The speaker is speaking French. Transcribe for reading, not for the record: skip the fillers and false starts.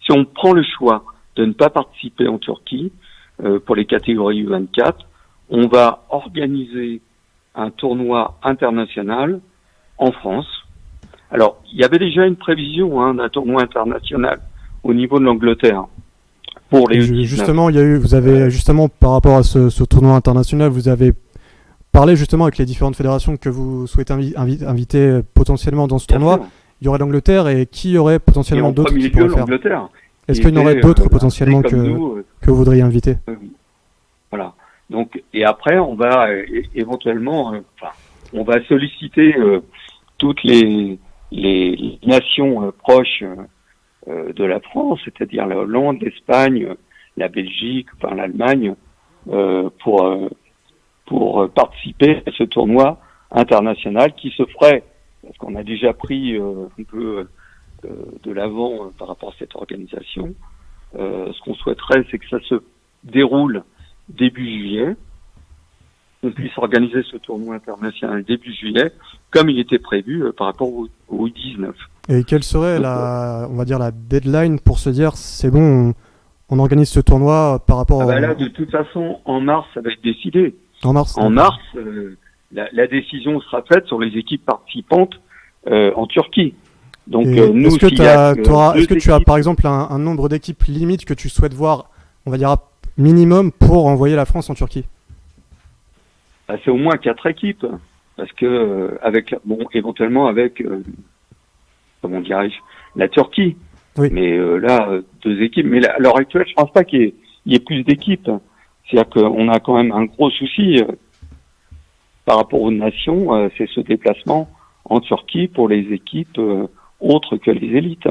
si on prend le choix de ne pas participer en Turquie pour les catégories U24, on va organiser un tournoi international en France. Alors, il y avait déjà une prévision d'un tournoi international au niveau de l'Angleterre pour les U19. Justement, vous avez justement par rapport à ce tournoi international, vous avez parlé justement avec les différentes fédérations que vous souhaitez inviter potentiellement dans ce tournoi. Il y aurait l'Angleterre et qui y aurait potentiellement d'autres qui pourraient faire? Est-ce qu'il y en aurait d'autres potentiellement que vous voudriez inviter? Voilà. Donc, et après, on va éventuellement, on va solliciter toutes les nations proches de la France, c'est-à-dire la Hollande, l'Espagne, la Belgique, l'Allemagne, pour participer à ce tournoi international qui se ferait, parce qu'on a déjà pris un peu de l'avant par rapport à cette organisation. Ce qu'on souhaiterait, c'est que ça se déroule début juillet, qu'on puisse organiser ce tournoi international début juillet, comme il était prévu par rapport au U19. Et quelle serait on va dire la deadline pour se dire c'est bon, on organise ce tournoi par rapport là, de toute façon, en mars, ça va être décidé. En mars, la décision sera faite sur les équipes participantes en Turquie. Donc, nous, est-ce que tu as par exemple un nombre d'équipes limite que tu souhaites voir, on va dire minimum, pour envoyer la France en Turquie? C'est au moins 4 équipes, parce que éventuellement avec comment dirais-je, la Turquie. Oui. Mais là, 2 équipes. Mais à l'heure actuelle, je pense pas qu'il y ait plus d'équipes. C'est-à-dire qu'on a quand même un gros souci par rapport aux nations, c'est ce déplacement en Turquie pour les équipes autres que les élites.